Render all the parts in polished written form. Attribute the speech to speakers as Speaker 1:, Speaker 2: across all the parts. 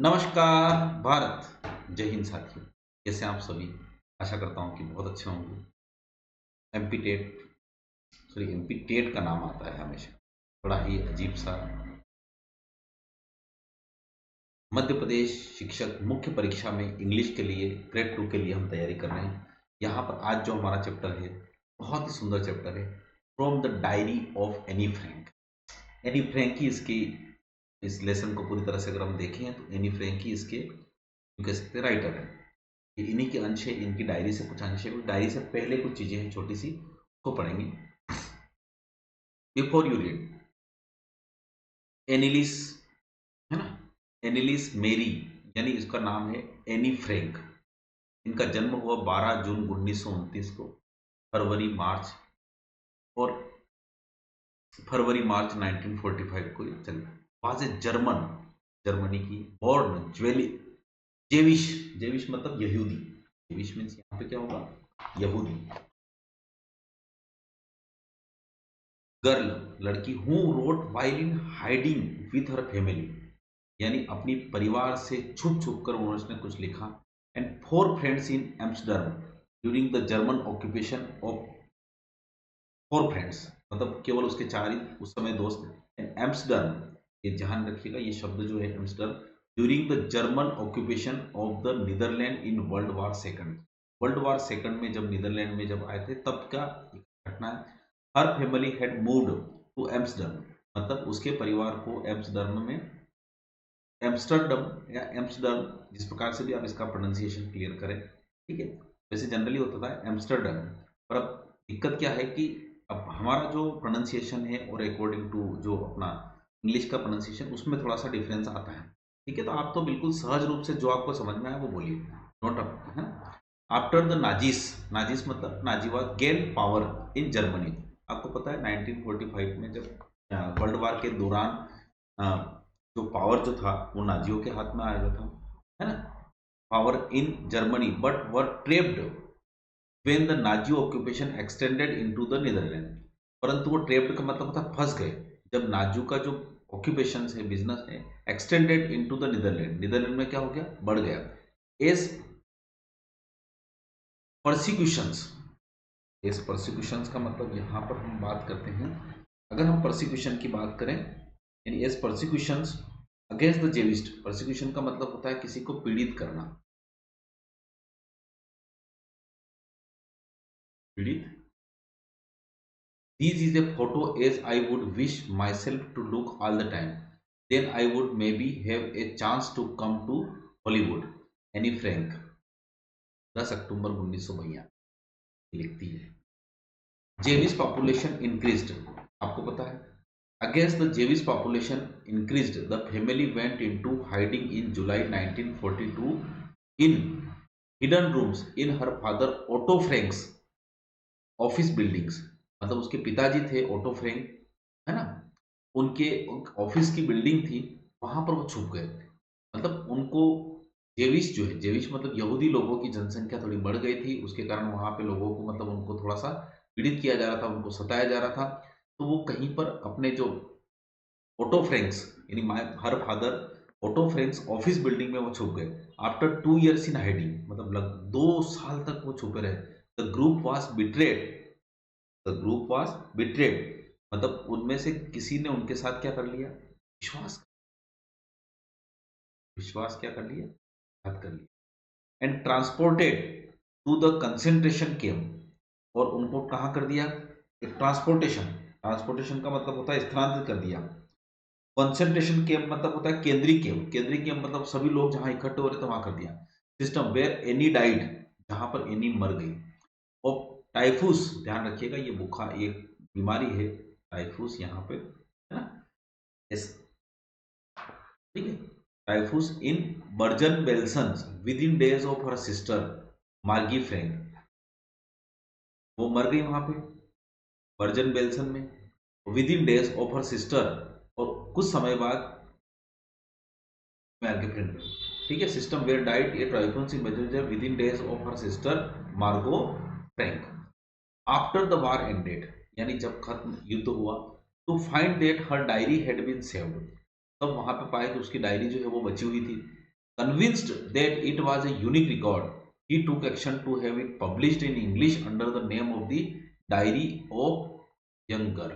Speaker 1: नमस्कार भारत। जय हिंद साथियों। कैसे हैं आप सभी? आशा करता हूँ कि बहुत अच्छे होंगे। MP TET, sorry MP TET का नाम आता है हमेशा, बड़ा ही अजीब सा। मध्य प्रदेश शिक्षक मुख्य परीक्षा में इंग्लिश के लिए ग्रेड 2 के लिए हम तैयारी कर रहे हैं। यहाँ पर आज जो हमारा चैप्टर है, बहुत ही सुंदर चैप्टर है, from the diary of Anne Frank. Anne Frank ही इसकी, इस लेसन को पूरी तरह से अगर हम देखें तो एनी फ्रैंक ही इसके कह सकते हैं राइटर है। ये इन्हीं के अंश है, इनकी डायरी से कुछ अंश है। उस डायरी से पहले कुछ चीजें हैं छोटी सी, उसको पढ़ेंगे। बिफोर यू रीड, एनिलिस, है ना, एनिलिस मेरी, यानी इसका नाम है एनी फ्रैंक। इनका जन्म हुआ 12 जून 1929 को, फरवरी मार्च और फरवरी मार्च 1945 को ये चली। वहां से जर्मन, जर्मनी की, बॉर्न ज्वेली, जेविश, जेविश मतलब यहूदी, जेविश मीन्स यहाँ पे क्या होगा, यहूदी। गर्ल, लड़की, who wrote while in hiding with her family, यानी अपनी परिवार से छुप छुप कर उन्होंने कुछ लिखा। And 4 friends in Amsterdam during the German occupation of, 4 friends मतलब केवल उसके 4 ही उस समय दोस्त। एंड एम्स्टर्डम, ये ध्यान रखिएगा, ये शब्द जो है Amsterdam, during the German occupation of the Netherland in World War second. World War second में जब नीदरलैंड में जब आए थे तब का घटना है। Her family had moved to Amsterdam, मतलब उसके परिवार को एम्स्टर्डम में, एम्स्टर्डम या एम्स्टर्डम, जिस प्रकार से भी आप इसका प्रोनाउंसिएशन क्लियर करें, ठीक है। वैसे जनरली होता था एम्स्टर्डम, पर अब दिक्कत क्या है कि अब हमारा जो प्रोनाउंसिएशन है और अकॉर्डिंग टू जो अपना इंग्लिश का प्रोनाउंसिएशन, उसमें थोड़ा सा डिफरेंस आता है, ठीक है। तो आप तो बिल्कुल सहज रूप से जो आपको समझ में आए वो बोलिए, नोट अप, है ना। आफ्टर द नाजिस, नाजिस मतलब नाजीवाद, गेन पावर इन जर्मनी। आपको पता है 1945 में जब वर्ल्ड वार के दौरान अ, जो पावर जो था वो नाजियों के हाथ में आया था, है ना। Power in Germany but were trapped when the Nazi occupation extended into the Netherland. परंतु वो ट्रेप्ड का मतलब होता है फंस गए, जब नाजियों का जो ऑक्यूपेशन है, बिजनेस है, extended into the Netherland, Netherland में क्या हो गया, बढ़ गया। एस परसिक्यूशंस, एस परसिक्यूशंस का मतलब यहाँ पर हम बात करते हैं, अगर हम परसिक्यूशन की बात करें, यानी as persecutions against the Jewish. Persecution का मतलब होता है किसी को पीड़ित करना, पीड़ित। This is a photo as I would wish myself to look all the time, then I would maybe have a chance to come to Hollywood. Anne Frank, 10 अक्टूबर 1992 लिखती है। जेविश पॉपुलेशन इंक्रीज्ड, आपको पता है, against the Jewish population increased, the family went into hiding in July 1942 in hidden rooms in her father Otto Frank's office buildings. मतलब उसके पिताजी थे ऑटो फ्रैंक, है ना, उनके ऑफिस की बिल्डिंग थी, वहां पर वो छुप गए थे। मतलब उनको, जेविश जो है, जेविश मतलब यहूदी लोगों की जनसंख्या थोड़ी बढ़ गई थी, उसके कारण वहां पे लोगों को, मतलब उनको थोड़ा सा पीड़ित किया जा रहा था, उनको सताया जा रहा था। तो वो कहीं पर अपने जो ओटो फ्रेंक्स, यानी my her father Otto Franks office building में वो छुप गए। आफ्टर 2 years इन हाइडिंग, मतलब 2 साल तक वो छुपे रहे। The group was betrayed, the group was betrayed मतलब उनमें से किसी ने उनके साथ क्या कर लिया, विश्वास, विश्वास क्या कर लिया, घात कर लिया। And transported to the concentration camp, और उनको कहाँ कर दिया, ट्रांसपोर्टेशन, ट्रांसपोर्टेशन का मतलब होता है स्थानांतरित कर दिया। कंसंट्रेशन कैंप मतलब होता है केंद्रीय कैंप, केंद्रीय कैंप मतलब सभी लोग जहां इकट्ठे हो रहे थे वहां कर दिया। सिस्टम वेयर एनी डाइड, जहां पर एनी मर गई। और टाइफूस, ध्यान रखिएगा ये बुखार, ये बीमारी है टाइफूस यहाँ पे, है ना, इस, ठीक है। Typhus in Bergen Belsen within days of her sister Margot Frank, वो मर गई वहां पे बर्जन बेल्सन में, within days of her sister, और कुछ समय बाद मैर के फ्रेंड, ठीक है। सिस्टम वेयर डाइट ए ट्राइफोन इन मैसेंजर within days of her sister Margot Frank. After the war ended, यानी जब खत्म युद्ध हुआ, to find that her diary had been saved, तब वहां पे पाया कि उसकी डायरी जो है वो बची हुई थी। Convinced that it was a unique record, he took action to have it published in English under the name of the Diary of Young Girl.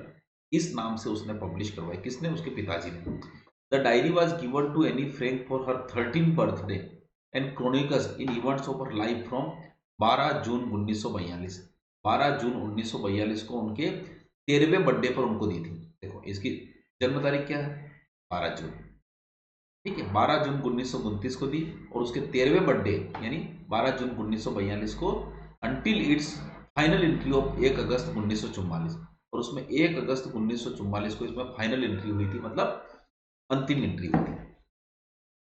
Speaker 1: इस नाम से उसने पब्लिश करवाई. किसने? उसके पिताजी ने. The diary was given to Anne Frank for her 13th birthday and chronicles in events of her life from 12 जून 1942. 12 जून 1942 को उनके 13वें बर्थडे पर उनको दी थी. देखो इसकी जन्म तारीख क्या है? 12 जून. ठीक है, 12 जून 1929 को दी और उसके 13वें बर्थडे यानी 12 जून 1942 को until it's final entry of 1 अगस्त 1944. और उसमें 1 अगस्त 1944 को इसमें फाइनल एंट्री हुई थी, मतलब अंतिम एंट्री हुई थी.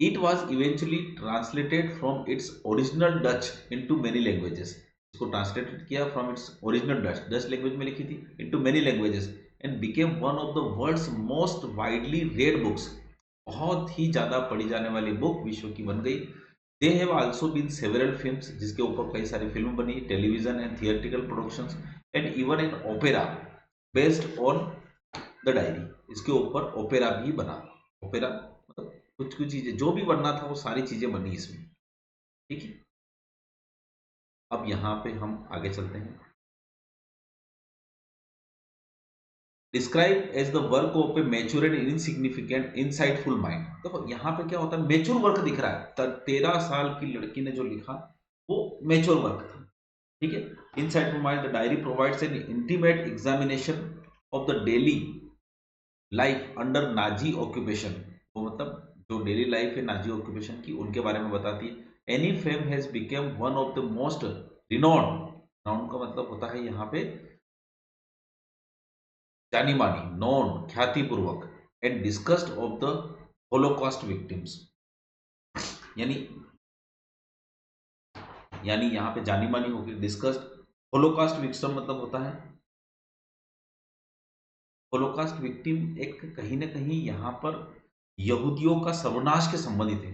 Speaker 1: It was eventually translated from its original Dutch into many languages. इसको ट्रांसलेटेड किया from its original Dutch, Dutch language में लिखी थी, into many languages and became one of the world's most widely read books. बहुत ही ज़्यादा पढ़ी जाने वाली बुक विश्व की बन गई. They have also been several films, जिसके ऊपर कई सारी फिल्म बनी, television and theatrical productions and even an opera based on the diary. इसके ऊपर ओपेरा भी बना. ओपेरा मतलब कुछ कुछ चीजें जो भी बनना था वो सारी चीजें बनी इसमें. ठीक है, अब यहाँ पे हम आगे चलते हैं. Describe as the work of a mature and insignificant insightful mind. देखो यहाँ पे क्या होता है, मैच्योर वर्क दिख रहा है. 13 साल की लड़की ने जो लिखा वो मैच्योर वर्क था. ठीक है, insightful mind. The diary provides an intimate examination of the daily life under Nazi occupation. वो मतलब जो डेली लाइफ है नाजी ऑक्यूपेशन की, उनके बारे में बताती है. Anne fame has become one of the most renown. Renown का मतलब होता है यहाँ पे जानी मानी, नॉन ख्यातिपूर्वक, and discussed of the holocaust victims. यानी यानी यहाँ पे जानी मानी होगी, डिस्कस्ड. होलोकॉस्ट विक्टिम मतलब होता है, होलोकॉस्ट विक्टिम एक कहीं ना कहीं यहाँ पर यहूदियों का सर्वनाश के संबंधित है.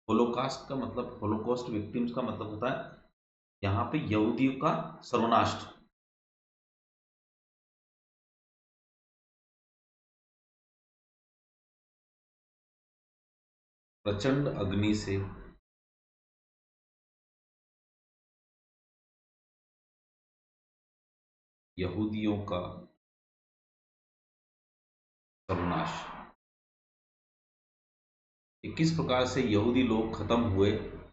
Speaker 1: होलोकास्ट का मतलब, होलोकॉस्ट विक्टिम्स का मतलब होता है यहाँ पे यहूदियों का सर्वनाश. प्रचंड अग्नि से यहूदियों का सर्वनाश. किस प्रकार से यहूदी लोग खत्म हुए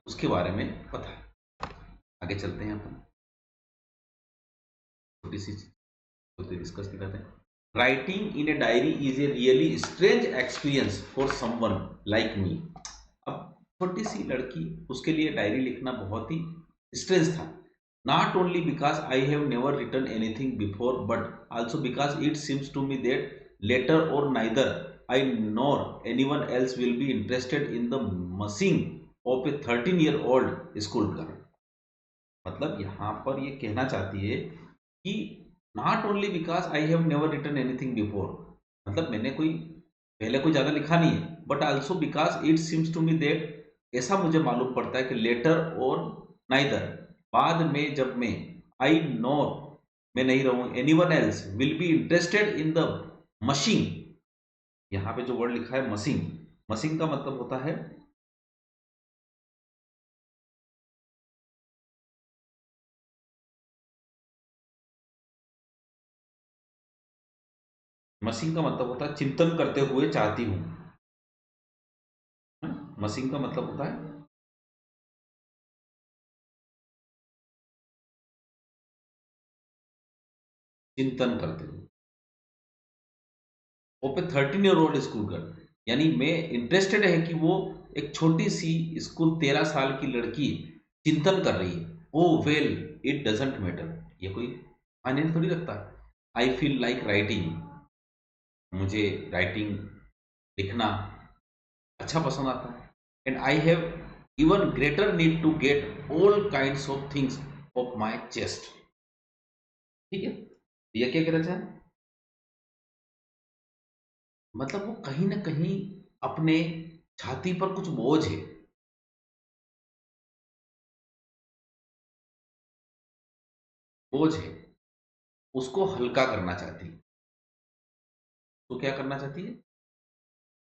Speaker 1: उसके बारे में पता है. आगे चलते हैं अपन, छोटी सी चीज डिस्कस करते हैं. Writing in a diary is a really strange experience for someone like me. अब छोटी सी लड़की, उसके लिए डायरी लिखना बहुत ही स्ट्रेंज था. Not only because I have never written anything before but also because it seems to me that later or neither I nor anyone else will be interested in the missing of a 13-year-old school girl. मतलब यहाँ पर ये कहना चाहती है कि not only because I have never written anything before, मतलब मैंने कोई पहले कोई ज़्यादा लिखा नहीं है, but also because it seems to me that, ऐसा मुझे मालूम पड़ता है कि लेटर और नाइदर, बाद में जब मैं, आई नोर मैं नहीं रहूँ, any one else will be interested in the machine. यहाँ पे जो वर्ड लिखा है मसिंग, मसिंग का मतलब होता है मसिंग का मतलब होता है चिंतन करते हुए चाहती हूँ. मसिंग का मतलब होता है चिंतन करते हुए. वो पे 13-year-old स्कूल गर्ल, यानी मैं इंटरेस्टेड है कि वो एक छोटी सी स्कूल 13 साल की लड़की चिंतन कर रही है. Oh well it doesn't matter, ये कोई मायने थोड़ी रखता. आई फील लाइक राइटिंग, मुझे राइटिंग लिखना अच्छा पसंद आता है. And I have even greater need to get all kinds of things off my chest. ठीक है, ये क्या कहना चाहे, मतलब वो कहीं ना कहीं अपने छाती पर कुछ बोझ है, बोझ है, उसको हल्का करना चाहती है. तो क्या करना चाहती है?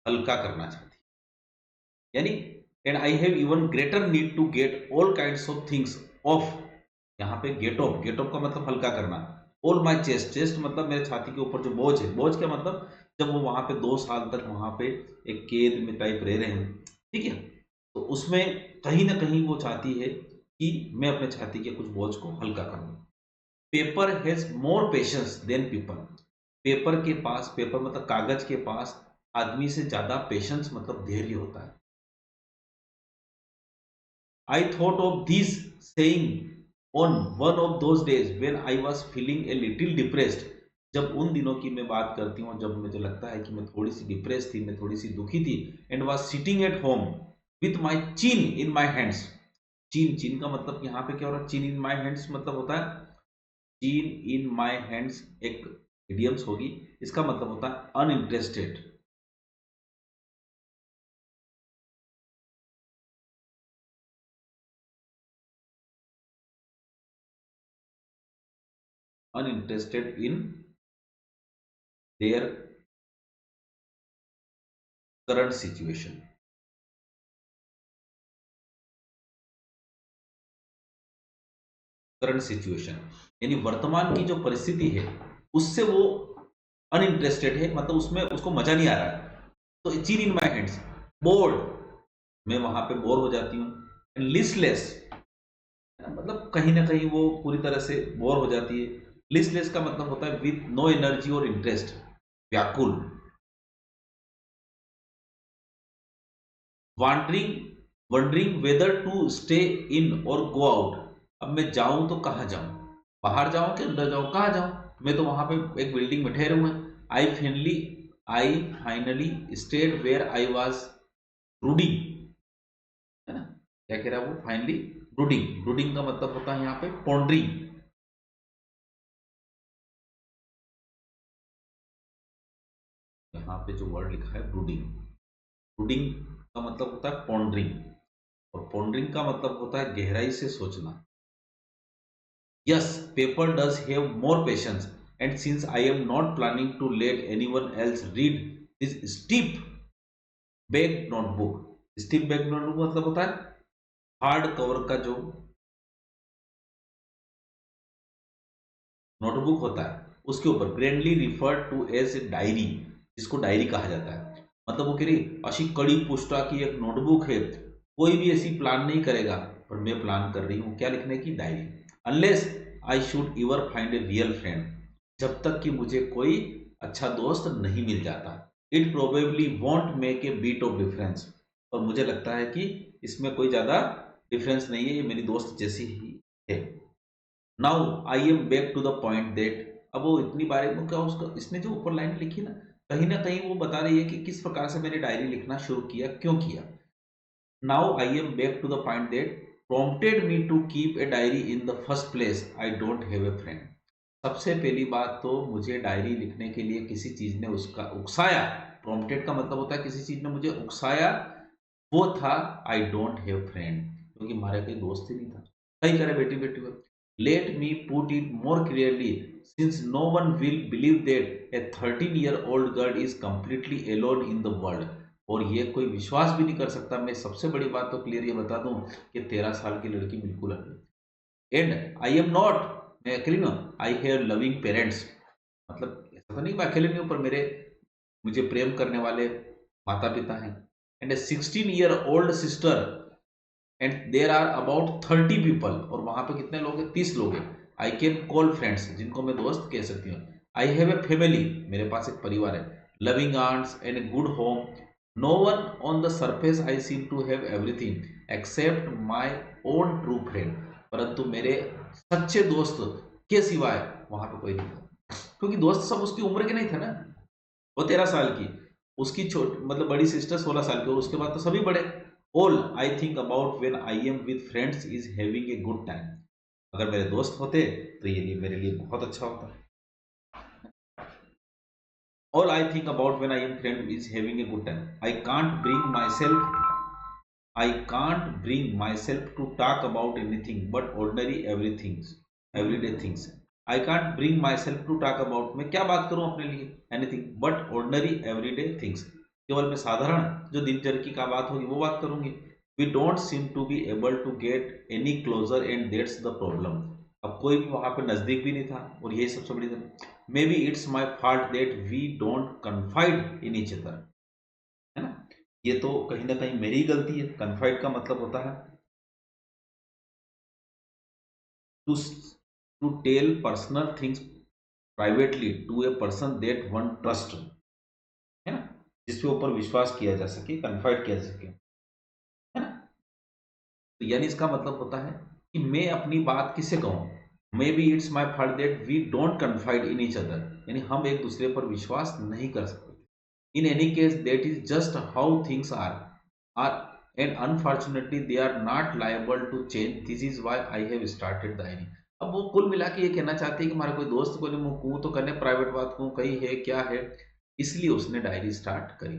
Speaker 1: हल्का करना चाहती है. यानी and I have even greater need to get all kinds of things off, यहाँ पे गेट ऑफ का मतलब हल्का करना, ऑल माई चेस्ट, चेस्ट मतलब मेरे छाती के ऊपर जो बोझ है, बोझ का मतलब जब वो वहां पे 2 साल तक वहां पे एक कैद में टाइप रह रहे हैं, ठीक है, तो उसमें कहीं ना कहीं वो चाहती है कि मैं अपने छाती के कुछ बोझ को हल्का करूं। Paper has more patience than people, paper के पास, पेपर मतलब कागज के पास आदमी से ज्यादा पेशेंस मतलब धैर्य होता है। I thought of this saying on one of those days when I was feeling a little depressed, जब उन दिनों की मैं बात करती हूँ जब मुझे लगता है कि मैं थोड़ी सी डिप्रेस थी, मैं थोड़ी सी दुखी थी, and was sitting at home with my chin in my hands. Chin, chin का मतलब यहाँ पे क्या हो रहा है, चिन इन माय हैंड्स मतलब होता है चीन इन माय हैंड्स, एक इडियम्स होगी, इसका मतलब होता है uninterested. Uninterested in their current situation. Current situation यानी वर्तमान की जो परिस्थिति है उससे वो अनइंटरेस्टेड है, मतलब उसमें उसको मजा नहीं आ रहा है। तो चीन इन माय हैंड्स, बोर्ड, मैं वहां पे बोर हो जाती हूँ, लिस्टलेस मतलब कहीं ना कहीं वो पूरी तरह से बोर हो जाती है। लिस्टलेस का मतलब होता है with no energy or interest, व्याकुल। Wondering, wondering whether to stay in or go out, अब मैं जाऊं तो कहाँ जाऊं, बाहर जाऊं कि अंदर जाऊं, कहाँ जाऊं, मैं तो वहां पे एक बिल्डिंग में ठहरे हुए हैं। I finally stayed where I was brooding, है ना, क्या कह रहा है वो, फाइनली ब्रूडिंग, ब्रूडिंग का मतलब होता है यहाँ पे पॉन्डरिंग। यहाँ पे जो वर्ड लिखा है ब्रूडिंग, ब्रूडिंग का मतलब होता है पॉन्डरिंग, और पॉन्डरिंग का मतलब होता है गहराई से सोचना। Yes, paper does have more patience, and since I am not planning to let anyone else read this steep back notebook, steep back notebook मतलब होता है हार्ड कवर का जो नोटबुक होता है उसके ऊपर, grandly referred to as diary, जिसको डायरी कहा जाता है, मतलब वो कह रही अशी कड़ी पुष्टा की एक नोटबुक है, कोई भी ऐसी प्लान नहीं करेगा, पर मैं प्लान कर रही हूँ क्या लिखने की, diary. Unless I should ever find a real friend, जब तक कि मुझे कोई अच्छा दोस्त नहीं मिल जाता, it probably won't make a bit of difference, और मुझे लगता है कि इसमें कोई ज्यादा डिफरेंस नहीं है, ये मेरी दोस्त जैसी ही है। Now I am back to the point that, अब वो इतनी बारी में क्या उसका, इसने जो ऊपर लाइन लिखी ना कहीं वो बता रही है कि किस प्रकार से मैंने डायरी लिखना शुरू किया, क्यों किया। Now I am back to the point that prompted me to keep a diary in the first place, I don't have a friend। सबसे पहली बात तो मुझे डायरी लिखने के लिए किसी चीज ने उसका उकसाया, prompted का मतलब होता है किसी चीज ने मुझे उकसाया, वो था आई डोंट हैव फ्रेंड, क्योंकि हमारे कोई दोस्त ही नहीं था। सही करे बेटी बेटी को, let me put it more clearly, since no one will believe that a 13 year old girl is completely alone in the world, और ये कोई विश्वास भी नहीं कर सकता, मैं सबसे बड़ी बात तो क्लियर ये बता दूं कि 13 साल की लड़की बिल्कुल अकेली, एंड आई एम नॉट, मैं अकेली ना, आई हैव लविंग पेरेंट्स, मतलब ऐसा तो नहीं मैं अकेले नहीं हूं, पर मेरे मुझे प्रेम करने वाले माता पिता हैं, and a 16 year old sister, and there are about 30 people, और वहां पे कितने लोग हैं, 30 लोग हैं, आई कैन कॉल फ्रेंड्स, जिनको मैं दोस्त कह सकती हूँ, आई हैव ए फैमिली, मेरे पास एक परिवार है, loving aunts and a good home, no one on the surface I seem to have everything except my own true friend, परंतु मेरे सच्चे दोस्त के सिवाय वहां पे कोई नहीं था, क्योंकि दोस्त सब उसकी उम्र के नहीं थे ना, वो 13 साल की, उसकी छोट मतलब बड़ी सिस्टर 16 साल की, और उसके बाद तो सभी बड़े। All I think about when I am with friends is having a good time, अगर मेरे दोस्त होते तो ये लिए मेरे लिए बहुत अच्छा होता। All I think about when I am friend is having a good time, I can't bring myself to talk about anything but ordinary everythings, everyday things, I can't bring myself to talk about, मैं क्या बात करूं अपने लिए, anything but ordinary everyday things, केवल मैं साधारण जो दिनचर्या की का बात होगी वो बात करूंगी, we don't seem to be able to get any closer and that's the problem. अब कोई भी वहां पे नजदीक भी नहीं था और यही सबसे बड़ी था। Maybe it's my fault that we don't confide in each other, है ना। ये तो कहीं ना कहीं मेरी ही गलती है। कन्फाइड का मतलब होता है to to tell personal things privately to a person that one trust, है ना, जिसके ऊपर विश्वास किया जा सके, कन्फाइड किया जा सके, है ना। तो यानी इसका मतलब होता है कि मैं अपनी बात किससे कहूं। Maybe it's my fault that we don't confide in each other, यानी हम एक दूसरे पर विश्वास नहीं कर सकते। In any case that is just how things are and unfortunately they are not liable to change, this is why I have started diary. अब वो कुल मिला के ये कहना चाहते हैं कि हमारा कोई दोस्त को नहीं कहूँ तो करने प्राइवेट बात कहूँ, कहीं है क्या है, इसलिए उसने डायरी स्टार्ट करी।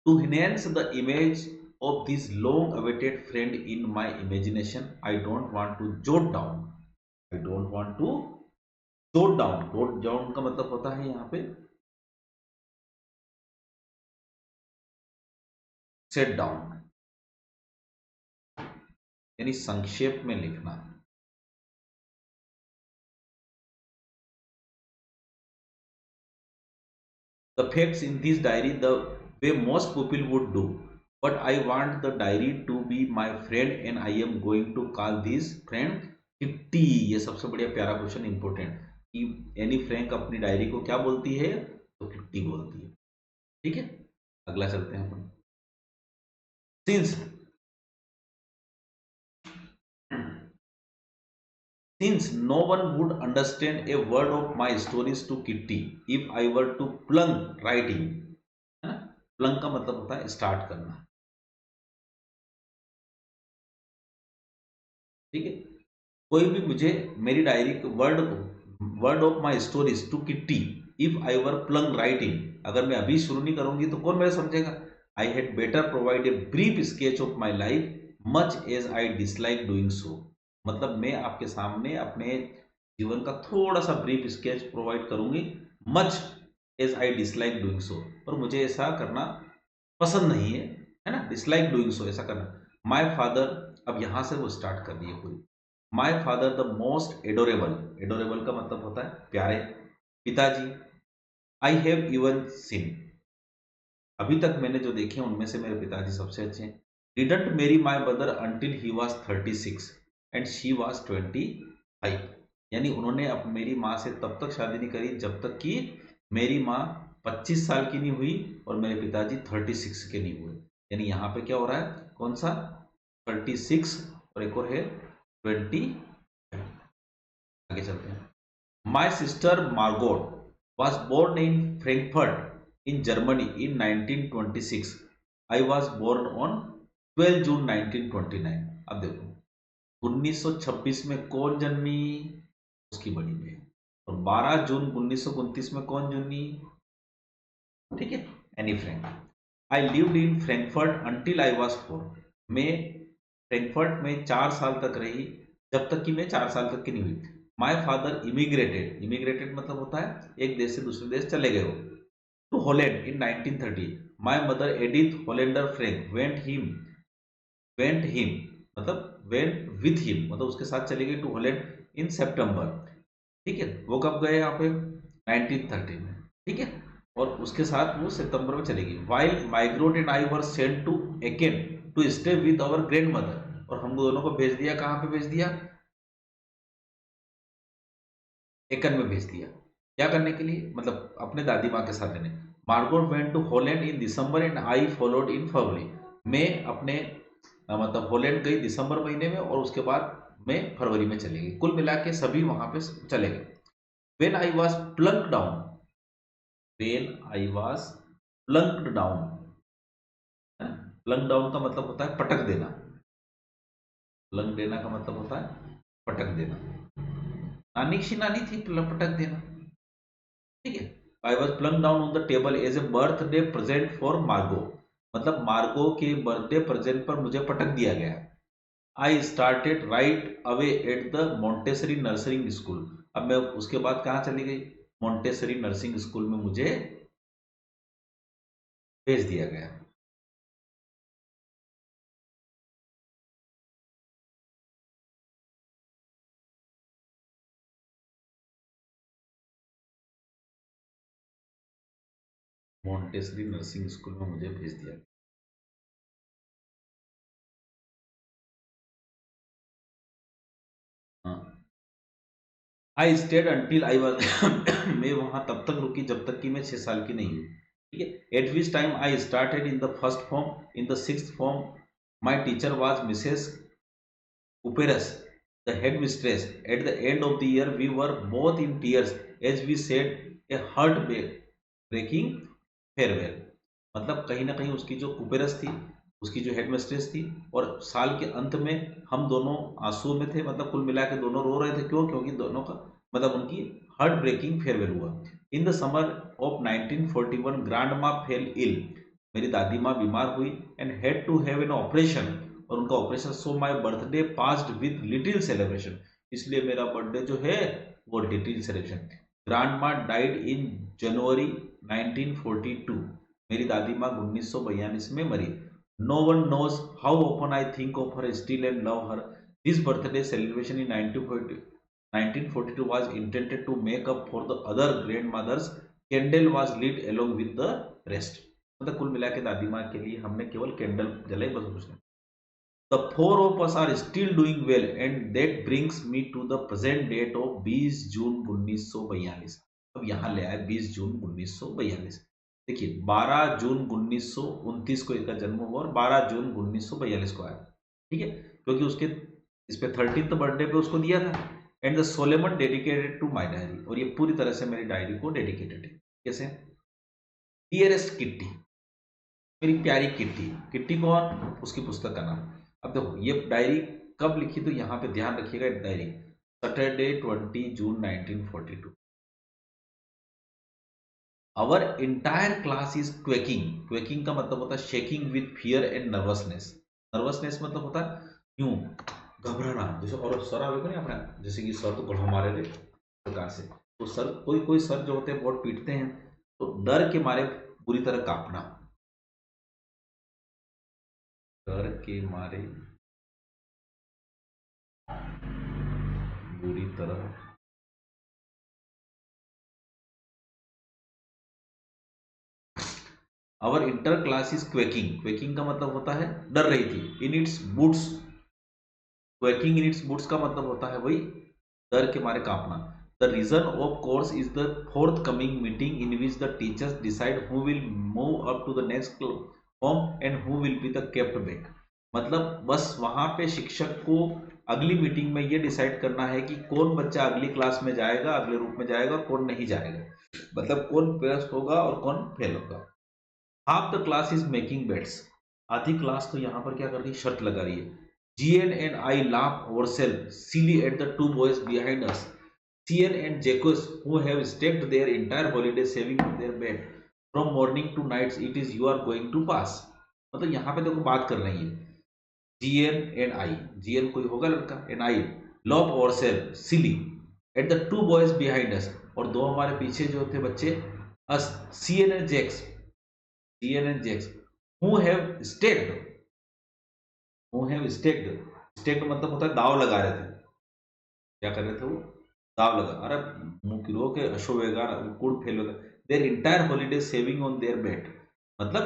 Speaker 1: To enhance the image of this long awaited friend in my imagination, I don't want to jot down. I don't want to jot down. Jot down का मतलब होता है यहाँ पे set down, यानी संक्षेप में लिखना। The facts in this diary the way most people would do, but I want the diary to be my friend and I am going to call this friend kitty. ये सबसे बढ़िया प्यारा question, important, कि Anne Frank अपनी diary को क्या बोलती है, तो किट्टी बोलती है। ठीक है, अगला चलते हैं अपन। Since since no one would understand a word of my stories to Kitty if I were to plunge writing, है ना। प्लंग का मतलब होता है स्टार्ट करना। ठीक है, कोई भी मुझे मेरी diary word word of my stories to Kitty if I were plunge writing, अगर मैं अभी शुरू नहीं करूंगी तो कौन मेरे समझेगा। I had better provide a brief sketch of my life much as I dislike doing so. मतलब मैं आपके सामने अपने जीवन का थोड़ा सा ब्रीफ स्केच प्रोवाइड करूंगी, much as I dislike doing so, और मुझे ऐसा करना पसंद नहीं है ना, डिसलाइक डूइंग सो, ऐसा करना। माई फादर, अब यहां से वो स्टार्ट कर दिए पूरी। My father the most adorable, adorable का मतलब होता है प्यारे, पिताजी, आई हैव इवन सीन, अभी तक मैंने जो देखे उनमें से मेरे पिताजी सबसे अच्छे हैं। डिडंट मेरी my mother until he was 36 and she was 25, यानी उन्होंने अब मेरी माँ से तब तक शादी नहीं करी जब तक कि मेरी माँ 25 साल की नहीं हुई और मेरे पिताजी 36 के नहीं हुए। यानी यहाँ पे क्या हो रहा है, कौन सा 36 और एक और है 20। आगे चलते हैं। My sister Margot was born in Frankfurt in Germany in 1926, I was born on 12 June 1929। अब देखो 1926 में कौन जन्मी, उसकी बड़ी बहन, और 12 जून 1929 में कौन जन्मी, ठीक है, Anne Frank. I lived in Frankfurt until I was 4, मैं फ्रैंकफर्ट में 4 साल तक रही जब तक कि मैं 4 साल तक की नहीं हुई। माई फादर इमिग्रेटेड, इमिग्रेटेड मतलब होता है एक देश से दूसरे देश चले गए हो, to Holland in 1930। My mother Edith Hollander Frank went him मतलब वेंट विथ हिम मतलब उसके साथ चले गए टू हॉलैंड इन सितंबर। ठीक है, वो कब गए यहाँ पे 1930 में, ठीक है, और उसके साथ वो सितंबर में चलेगी। While Margot and I were sent to Aachen to stay with our grandmother, और हम दोनों को भेज दिया, कहाँ पे भेज दिया, एकन में भेज दिया। क्या करने के लिए, मतलब अपने दादी माँ के साथ रहने। Margot went to Holland in December and I followed in February, मैं अपने मतलब हॉलैंड गई दिसंबर महीने में और उसके बाद मैं फरवरी में चली गई। कुल मिला के सभी वहां पे चले गए। When I was plunk down, when I was plunked down, plunk down का मतलब होता है पटक देना, प्लंक देना का मतलब होता है पटक देना। नानी की नानी थी पटक देना, ठीक है। I was plunk down on the table as a birthday present for Margo, मतलब मार्गो के बर्थडे प्रेजेंट पर मुझे पटक दिया गया। I started right away at the Montessori nursery school, अब मैं उसके बाद कहाँ चली गई, मोंटेसरी नर्सिंग स्कूल में मुझे भेज दिया गया। मॉन्टेसरी नर्सिंग स्कूल में मुझे भेज दिया। हाँ, I stayed until I was मैं वहां तब तक रुकी जब तक कि मैं 6 साल की नहीं हुई। ठीक है, eight which time I started in the first form in the sixth form my teacher was Mrs Uperas, the headmistress. At the end of the year, we were both in tears as we said a heart-breaking farewell. मतलब कहीं ना कहीं उसकी जो कुपेरस थी, उसकी जो headmistress थी, और साल के अंत में हम दोनों आंसू में थे। मतलब कुल मिला के दोनों रो रहे थे। क्यों? क्योंकि दोनों का मतलब उनकी हार्ट ब्रेकिंग फेयरवेल हुआ। In the summer of 1941 grandma fell ill, मेरी दादी माँ बीमार हुई and had to have an operation, और उनका ऑपरेशन। So my birthday passed with little celebration, इसलिए मेरा बर्थडे जो है वो little celebration. Grandma died in January 1942, मेरी दादी माँ 1942 में मरी। No one knows how open I think of her still and love her, this birthday celebration in 1942 was intended to make up for the other grandmothers. Candle was lit along with the rest, मतलब कुल मिला के दादी माँ के लिए हमने केवल कैंडल जलाई, बस कुछ नहीं। The four of us are still doing well and that brings me to the present date of 20 June 1942। अब यहाँ ले आए 20 जून 1942। देखिए 12 जून 1929 को इसका जन्म हुआ और 12 जून 1942 को आया। ठीक है, क्योंकि उसके इस पे 13th बर्थडे पे उसको दिया था। And the solemn dedicated to my diary, और ये पूरी तरह से मेरी डायरी को डेडिकेटेड है। कैसे? डियरेस्ट किट्टी, मेरी प्यारी किट्टी। किट्टी कौन? उसकी पुस्तक का नाम। अब देखो ये डायरी कब लिखी, तो यहाँ पे ध्यान रखिएगा। Diary Saturday 20 June 1942। Our entire class is quaking, quaking का मतलब होता है shaking with fear and nervousness. Nervousness मतलब होता है यूं घबराना, जैसे और सर आवेगा नहीं अपना, जैसे कि सर तो बड़ा हमारे थे प्रकार से, तो सर कोई कोई सर जो होते हैं बहुत पीटते हैं, तो डर के मारे बुरी तरह कांपना, डर के मारे बुरी तरह। Our entire class is quaking, quaking का मतलब होता है डर रही थी। In its boots, quaking in its boots का मतलब होता है वही डर के मारे कांपना। The reason of course is the forthcoming meeting in which the teachers decide who will move up to the next form and who will be the kept back. मतलब बस वहां पे शिक्षक को अगली मीटिंग में ये डिसाइड करना है कि कौन बच्चा अगली क्लास में जाएगा, अगले रूप में जाएगा, और कौन नहीं जाएगा। मतलब कौन पास होगा और कौन फेल होगा। Half the class is making bets, आधी क्लास तो यहाँ पर क्या कर रही है, शर्त लगा रही है। G N and I laugh ourselves silly at the two boys behind us, C N and Jacques who have staked their entire holiday saving their bet from morning to nights, it is you are going to pass. मतलब यहाँ पे देखो बात कर रही है G N and I, GN कोई होगा लड़का, and I love ourselves silly at the two boys behind us, और दो हमारे पीछे जो थे बच्चे, us C N and Jacques, C N and Jacques who have staked, who have staked, staked मतलब होता है दाव लगा रहे थे। क्या कर रहे थे वो? दाव लगा, अरे मुकिरो के अश्ववेगा कुड़ फेल वगैरह, their entire holiday saving on their bet, मतलब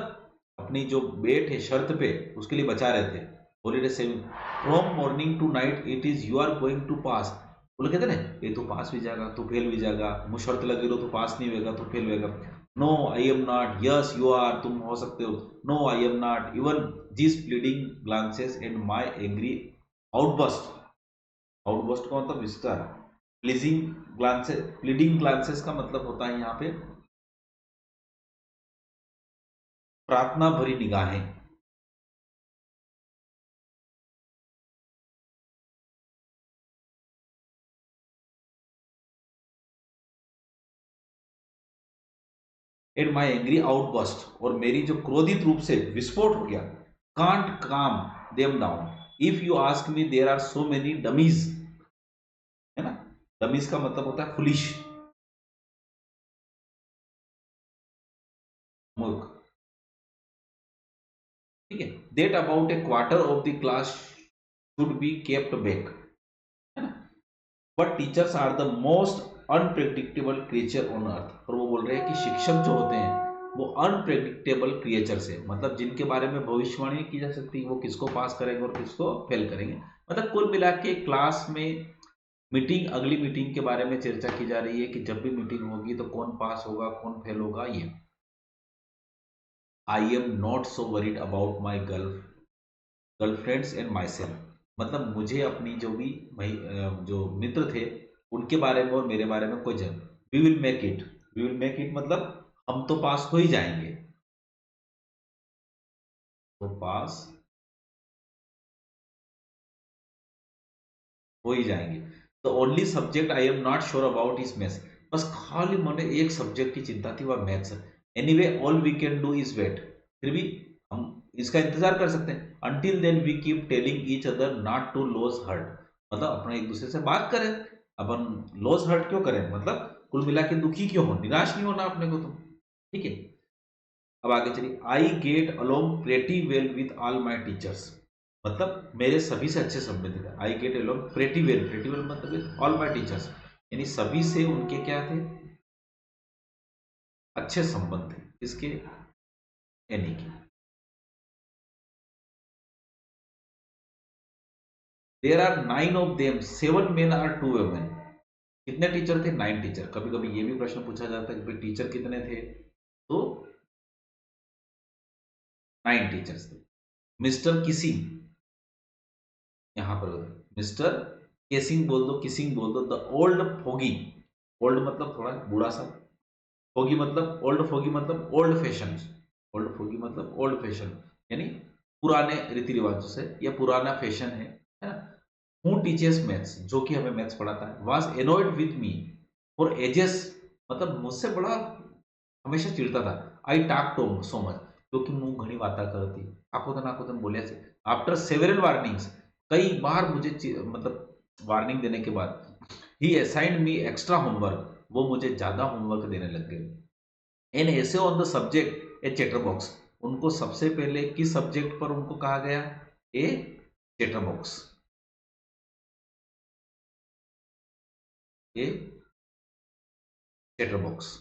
Speaker 1: अपनी जो बेट है शर्त पे उसके लिए बचा रहे थे। Holiday saving from morning to night, it is you are going to pass. वो लोग कहते ना ये तो पास भी जाएगा तो फेल भी जाएगा, मुझे शर्त लगी रहो तो पास नहीं होगा तो फेल होगा। No I am not, yes you are, तुम हो सकते हो। No I am not, even this pleading glances and my angry outburst, outburst का मतलब विस्तार। प्लीजिंग ग्लांसेस, प्लीडिंग ग्लांसेस का मतलब होता है यहाँ पे प्रार्थना भरी निगाहें। एंड माई एंग्री आउटबस्ट, और मेरी जो क्रोधित रूप से विस्फोट हो गया। Can't calm them down, if you ask me there are so many dummies, है ना, डमीज का मतलब होता है फुलिश, मूर्ख। ठीक है, that about a quarter of the class should be kept back, है ना, but teachers are the most unpredictable creature on earth. और वो बोल रहे हैं कि शिक्षक जो होते हैं वो अनप्रेडिक्टेबल क्रिएचर से, मतलब जिनके बारे में भविष्यवाणी की जा सकती है वो किसको पास करेंगे और किसको फेल करेंगे। मतलब कुल मिला के क्लास में मीटिंग, अगली मीटिंग के बारे में चर्चा की जा रही है कि जब भी मीटिंग होगी तो कौन पास होगा कौन फेल होगा। ये आई am not so worried about my girlfriends and my self, मतलब मुझे अपनी जो भी जो मित्र थे उनके बारे में और मेरे बारे में कोई जन, we will make it, we will make it मतलब हम तो पास हो ही जाएंगे, तो पास हो ही जाएंगे। तो only subject I am not sure about is maths, बस खाली मैंने एक सब्जेक्ट की चिंता थी वह maths. Anyway all we can do is wait, फिर भी हम इसका इंतजार कर सकते हैं। Until then we keep telling each other not to lose heart, मतलब अपना एक दूसरे से बात करें, अपन लॉस हर्ट क्यों करें, मतलब कुल मिला के दुखी क्यों हो, निराश नहीं होना अपने को तो, ठीक है। अब आगे चलिए, I get along pretty well with all my teachers, मतलब मेरे सभी से अच्छे संबंध थे। I get along pretty well, pretty well मतलब विथ ऑल माई टीचर्स, यानी सभी से उनके क्या थे, अच्छे संबंध थे, किसके, एनी के। There are 9 of them, 7 men are 2 women, कितने टीचर थे, 9 टीचर। कभी कभी ये भी प्रश्न पूछा जाता है कि भाई टीचर कितने थे, तो 9 टीचर्स थे। मिस्टर किसिंग, यहां पर मिस्टर केसिंग बोल दो, किसिंग बोल दो, द ओल्ड फोगी, ओल्ड मतलब थोड़ा बूढ़ा सा, फोगी मतलब ओल्ड, फोगी मतलब ओल्ड फैशन, ओल्ड फोगी मतलब ओल्ड फैशन, यानी पुराने रीति रिवाजों से या पुराना फैशन है ना। हु टीचर्स मैथ्स, जो कि हमें मैथ्स पढ़ाता है, was annoyed with me for ages, मतलब मुझसे बड़ा हमेशा चिढ़ता था। I talk too so much, क्योंकि मुंह घणी बातें करती, आखोतन बोले से। आफ्टर सेवरल वार्निंग्स, कई बार मुझे मतलब वार्निंग देने के बाद, ही असाइंड मी एक्स्ट्रा होमवर्क, वो मुझे ज्यादा होमवर्क देने लग गए। एन ऐसे on the subject A chatter box, उनको सबसे पहले किस सब्जेक्ट पर उनको कहा गया, ए चैटर बॉक्स, ए चैटर बॉक्स।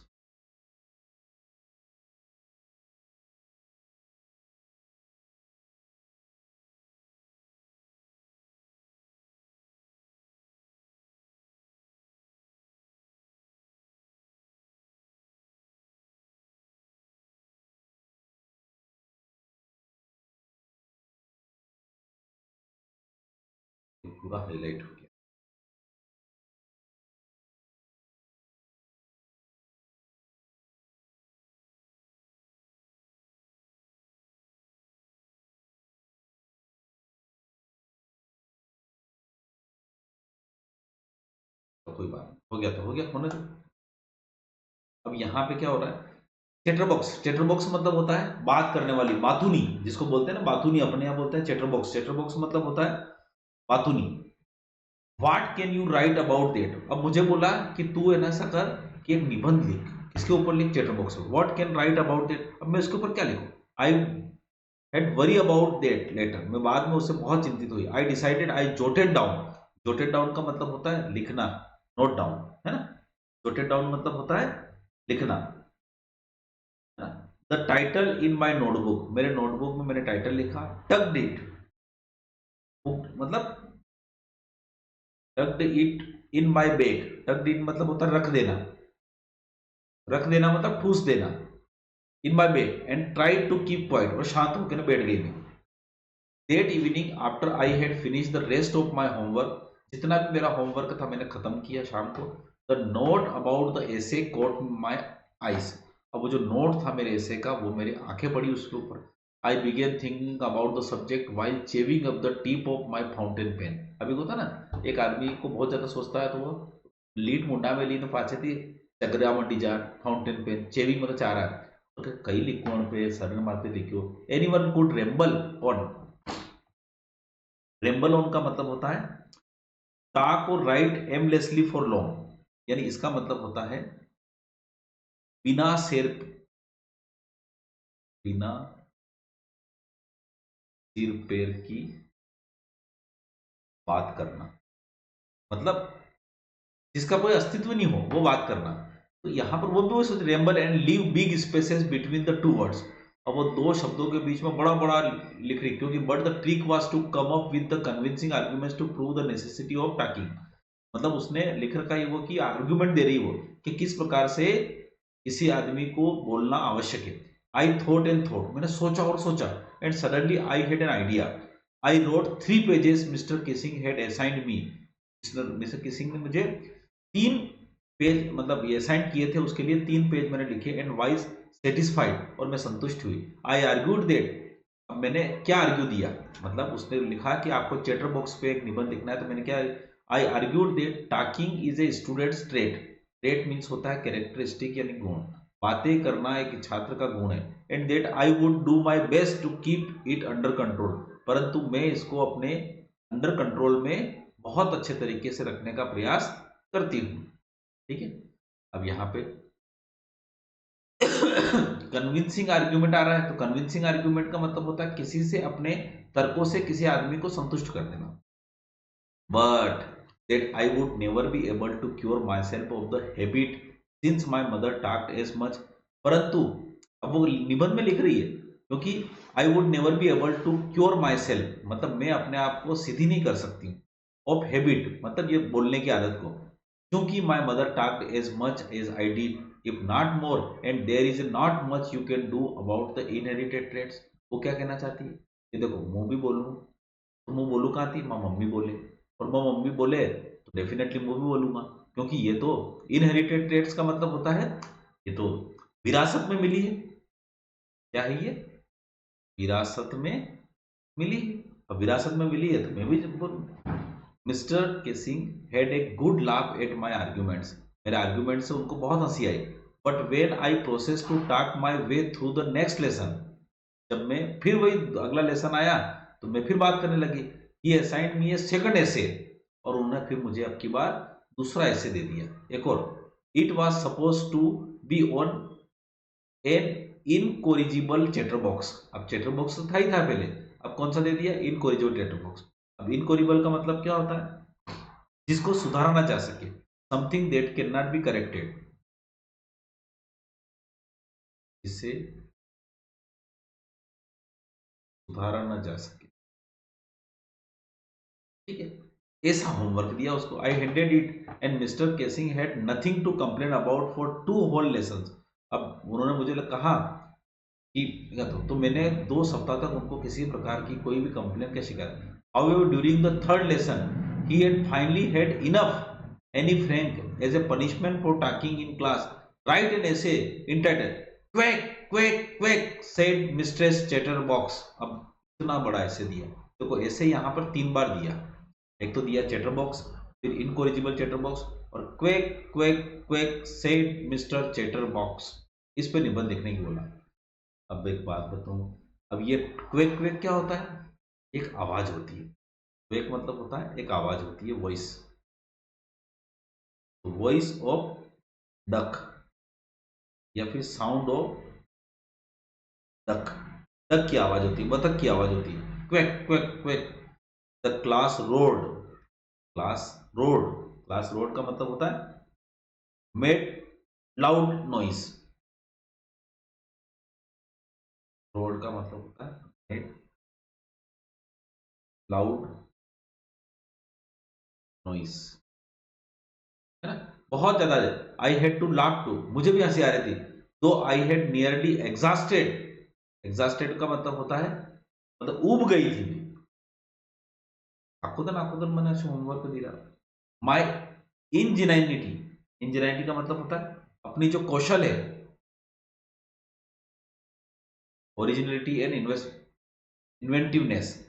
Speaker 1: पूरा हाईलाइट हो गया। तो कोई बात नहीं, हो गया तो हो गया, होने दो। अब यहाँ पे क्या हो रहा है, चैटर बॉक्स, चैटर बॉक्स मतलब होता है बात करने वाली, बातूनी जिसको बोलते हैं ना, बातूनी अपने यहाँ बोलते हैं चैटर बॉक्स, चैटर बॉक्स मतलब होता है बातूनी। What can you write about that, अब मुझे बोला कि तू है ना ऐसा कर कि एक निबंध लिख, किसके ऊपर लिख, चैटर बॉक्स में। What can write about that, अब मैं इसके ऊपर क्या लिखूं, I had worry about that letter, मैं बाद में उससे बहुत चिंतित हुई। I decided, I jotted down, jotted down का मतलब होता है लिखना, नोट डाउन, है ना। जोटेड डाउन मतलब होता है लिखना, the title in my notebook, मेरे नोटबुक में मैंने टाइटल लिखा। टग्ड इट, मतलब tugged it in my bag, tugged it मतलब होता है रख देना, रख देना मतलब ठूस देना, in my bag and try to keep quiet, और शांत होकर ना बैठ गई मैं। That evening after I had finish the rest of my homework, जितना भी मेरा होमवर्क था मैंने खत्म किया शाम को। The note about the essay caught my eyes, अब वो जो नोट था मेरे एसे का वो मेरी आंखें पड़ी उसके ऊपर। I began thinking about the subject while chewing up the tip of my fountain pen, अभी होता ना एक आदमी को बहुत ज्यादा सोचता है तो वो लीट मुंडा में लीन पाचे थी चगरा मंडी जा फाउंटेन पेन, चेविंग मतलब चाह रहा है तो कई लिखो पे सर मारते लिखो। Anyone could ramble on, ramble on का मतलब होता है टॉक और राइट एमलेसली फॉर लॉन्ग, यानी इसका मतलब होता है बिना सिर, बिना सिर पैर की बात करना, मतलब जिसका कोई अस्तित्व नहीं हो वो बात करना। तो यहाँ पर वो भी वही सोच remember and leave big spaces between the two words. अब वो दो शब्दों के बीच में बड़ा बड़ा लिख रही, क्योंकि but the trick was to come up with the convincing arguments to prove the necessity of talking. मतलब उसने लिख रखा है वो कि आर्ग्यूमेंट दे रही वो कि किस प्रकार से किसी आदमी को बोलना आवश्यक है। आई थॉट एंड थॉट, मैंने सोचा और सोचा, and suddenly I had an idea. I wrote 3 pages mister Keesing had assigned me. Mister Keesing ने मुझे 3 पेज मतलब ये असाइन किए थे, उसके लिए 3 पेज मैंने लिखे, एंड वाइज सेटिस्फाइड, और मैं संतुष्ट हुई। आई आर्ग्यूड दैट, अब मैंने क्या आर्ग्यू दिया, मतलब उसने लिखा कि आपको चैटर बॉक्स पे एक निबंध लिखना है, तो मैंने क्या, I argued that talking is a student's trait. Trait means होता है कैरेक्टरिस्टिक यानी गुण, बातें करना एक छात्र का गुण है। And that I would do my best to keep it under control, परंतु मैं इसको अपने अंडर कंट्रोल में बहुत अच्छे तरीके से रखने का प्रयास करती हूँ। ठीक है, अब यहाँ पे कन्विंसिंग आर्ग्यूमेंट आ रहा है, तो कन्विंसिंग आर्ग्यूमेंट का मतलब होता है किसी से अपने तर्कों से किसी आदमी को संतुष्ट कर देना। But that I would never be able to cure myself of the habit since my mother talked as much. परंतु अब वो निबंध में लिख रही है, क्योंकि I would never be able to cure myself, मतलब मैं अपने आप को सीधी नहीं कर सकती, ऑफ हैबिट मतलब ये बोलने की आदत को, क्योंकि my mother talked as much as I did, if not more, and there is not much you can do about the inherited traits. वो क्या कहना चाहती है कि देखो मैं भी बोलूँ तो मैं बोलूँ कहाँ थी, माँ मम्मी बोले, और माँ मम्मी बोले तो डेफिनेटली मैं भी बोलूंगा, क्योंकि ये तो इनहेरिटेड ट्रेट्स का मतलब होता है ये तो विरासत में मिली है। क्या है ये, विरासत में मिली है, अब विरासत में मिली है तो मैं भी बोलूँ। Mister Keesing had a good laugh at my arguments, मेरे आर्ग्यूमेंट से उनको बहुत हंसी आई। But when I process to talk my way through the next lesson, जब मैं फिर वही अगला लेसन आया तो मैं फिर बात करने लगी, ये असाइन मी ए सेकंड ऐसे, और उन्होंने फिर मुझे अब की बार दूसरा ऐसे दे दिया, एक और। It was suppose to be on an incorrigible chatterbox. अब चैटर बॉक्स तो था ही था पहले, अब कौन सा दे दिया, इनकोरिजिबल चैटर बॉक्स। अब इनकोरिजिबल का मतलब क्या होता है, जिसको सुधारा ना जा सके, something that can not be corrected, जिसे सुधारा ना जा सके। ठीक है, ऐसा होमवर्क दिया उसको। I handed it and Mister Keesing had nothing to complain about for 2 whole lessons. अब उन्होंने मुझे कहा कि तो मैंने 2 सप्ताह तक उनको किसी प्रकार की कोई भी कंप्लेन का शिकायत। However, during the third lesson, he had finally had enough. Annie Frank, as a punishment for talking in class, write an essay entitled "Quack Quack Quack," said Mistress Chatterbox. अब इतना बड़ा ऐसे दिया, तो को ऐसे यहाँ पर 3 बार दिया, एक तो दिया चैटरबॉक्स, फिर इनकोरिजिबल चैटरबॉक्स, और quake quake quake said mister chatterbox, इस पे निबंध लिखने की बोला। अब एक बात बताऊं, अब ये क्वेक क्वेक क्या होता है, एक आवाज होती है। क्वेक मतलब होता है एक आवाज होती है, वॉइस, वॉइस ऑफ डक या फिर साउंड ऑफ डक। डक की आवाज होती है, बतख की आवाज होती है, quake quake quake. The class road, class road, class road का मतलब होता है मेड लाउड नॉइस। रोड का मतलब होता है मेड लाउड नॉइस, है ना, बहुत ज्यादा। I had to laugh too, मुझे भी हंसी आ रही थी। Though I had nearly exhausted, exhausted का मतलब होता है मतलब ऊब गई थी मैं। आकुदन आकुदन मैंने ऐसे होमवर्क दिया। माई इंजेन्युइनिटी, इंजेन्युइनिटी का मतलब होता है अपनी जो कौशल है, originality and inventiveness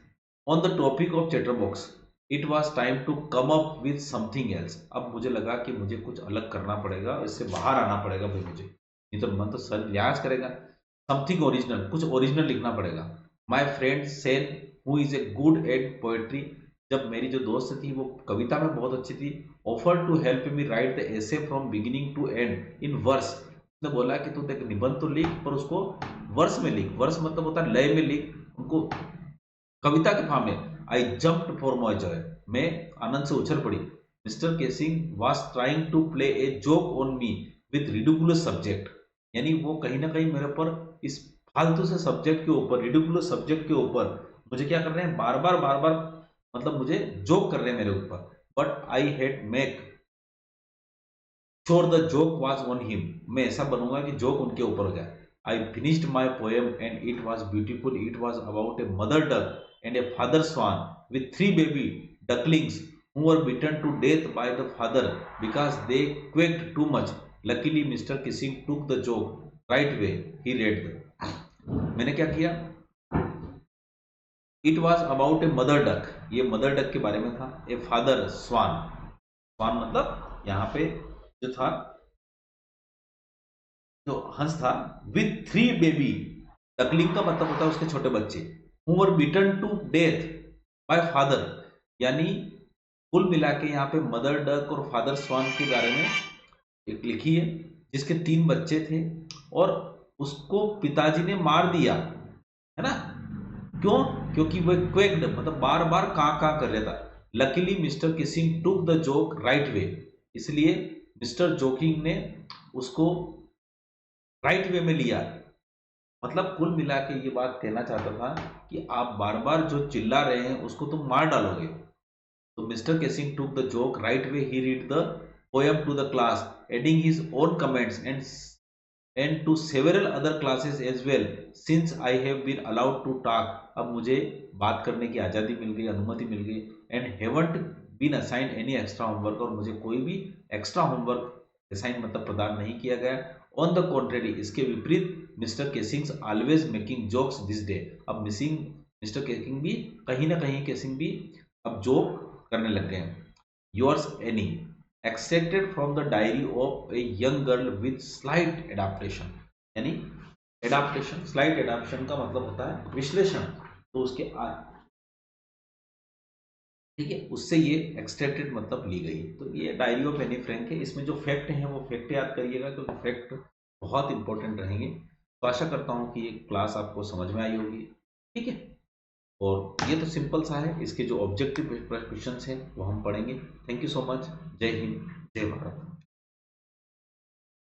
Speaker 1: on the topic of chatterbox. It was time to come up with something else. अब मुझे लगा कि मुझे कुछ अलग करना पड़ेगा, इससे बाहर आना पड़ेगा भाई मुझे, नहीं तो मन तो सर लिहाज करेगा। समथिंग ओरिजिनल, कुछ ओरिजिनल लिखना पड़ेगा। My friend Sen who is a good at poetry, जब मेरी जो दोस्त थी वो कविता में बहुत अच्छी थी, offer to help me write the essay from beginning to end in verse. उसने बोला कि तू देख निबंध तो लिख पर उसको वर्स में लिख, वर्स मतलब होता है लय में लिख, उनको कविता के फॉर्म में। I jumped for my joy, मैं आनंद से उछल पड़ी। Mister Keesing was trying to play a joke on me with ridiculous subject, यानी वो कहीं ना कहीं मेरे ऊपर इस फालतू से सब्जेक्ट के ऊपर, रिडिकुलस सब्जेक्ट के ऊपर मुझे क्या कर रहे हैं, बार बार मतलब मुझे जोक कर रहे हैं मेरे ऊपर। But I had make sure the joke was on him, मैं ऐसा बनूंगा कि जोक उनके ऊपर हो जाए। I finished my poem and it was beautiful, it was about a mother duck and a father swan with 3 baby ducklings who were beaten to death by the father because they quaked too much. Luckily, Mr. Kissing took the joke right way. He read the. मैंने क्या किया? It was about a mother duck. ये mother duck के बारे में था. A father swan. Swan मतलब यहाँ पे जो था, जो हंस था, with 3 baby. डकलिंग का मतलब होता है उसके छोटे बच्चे. Who were beaten to death by father, यानी कुल मिला के यहाँ पे मदर डक और फादर स्वान के बारे में एक लिखी है, जिसके 3 बच्चे थे और उसको पिताजी ने मार दिया, है ना? क्यों? क्योंकि वह क्वेक्ड मतलब बार बार kaa कर रहा था। Luckily mister Keesing took the joke right वे, इसलिए मिस्टर जोकिंग ने उसको राइट वे में लिया। मतलब कुल मिला के ये बात कहना चाहता था कि आप बार बार जो चिल्ला रहे हैं उसको तुम मार डालोगे। तो mister Keesing took the joke right way, he read the poem to the class adding his own comments and to several other classes as well since I have been allowed to talk. अब मुझे बात करने की आज़ादी मिल गई, अनुमति मिल गई। And haven't been assigned any extra homework, और मुझे कोई भी एक्स्ट्रा होमवर्क असाइन मतलब प्रदान नहीं किया गया। ऑन द कॉन्ट्रेरी, इसके विपरीत mister casings always making jokes this day. अब मिस्टर केसिंग भी कहीं ना कहीं केसिंग भी अब जोक करने लग गए हैं। Yours any extracted from the diary of a young girl with slight adaptation, यानी एडाप्टेशन, स्लाइट एडाप्टेशन का मतलब होता है विश्लेषण, तो उसके ठीक है, उससे ये एक्सट्रैक्टेड मतलब ली गई। तो ये डायरी ऑफ एनी फ्रैंक है। इसमें जो फैक्ट हैं वो फैक्ट याद करिएगा, क्योंकि फैक्ट बहुत इंपॉर्टेंट रहेंगे। तो आशा करता हूँ कि ये क्लास आपको समझ में आई होगी, ठीक है। और ये तो सिंपल सा है, इसके जो ऑब्जेक्टिव क्वेश्चंस हैं वो हम पढ़ेंगे। Thank you so much. जय हिंद, जय भारत।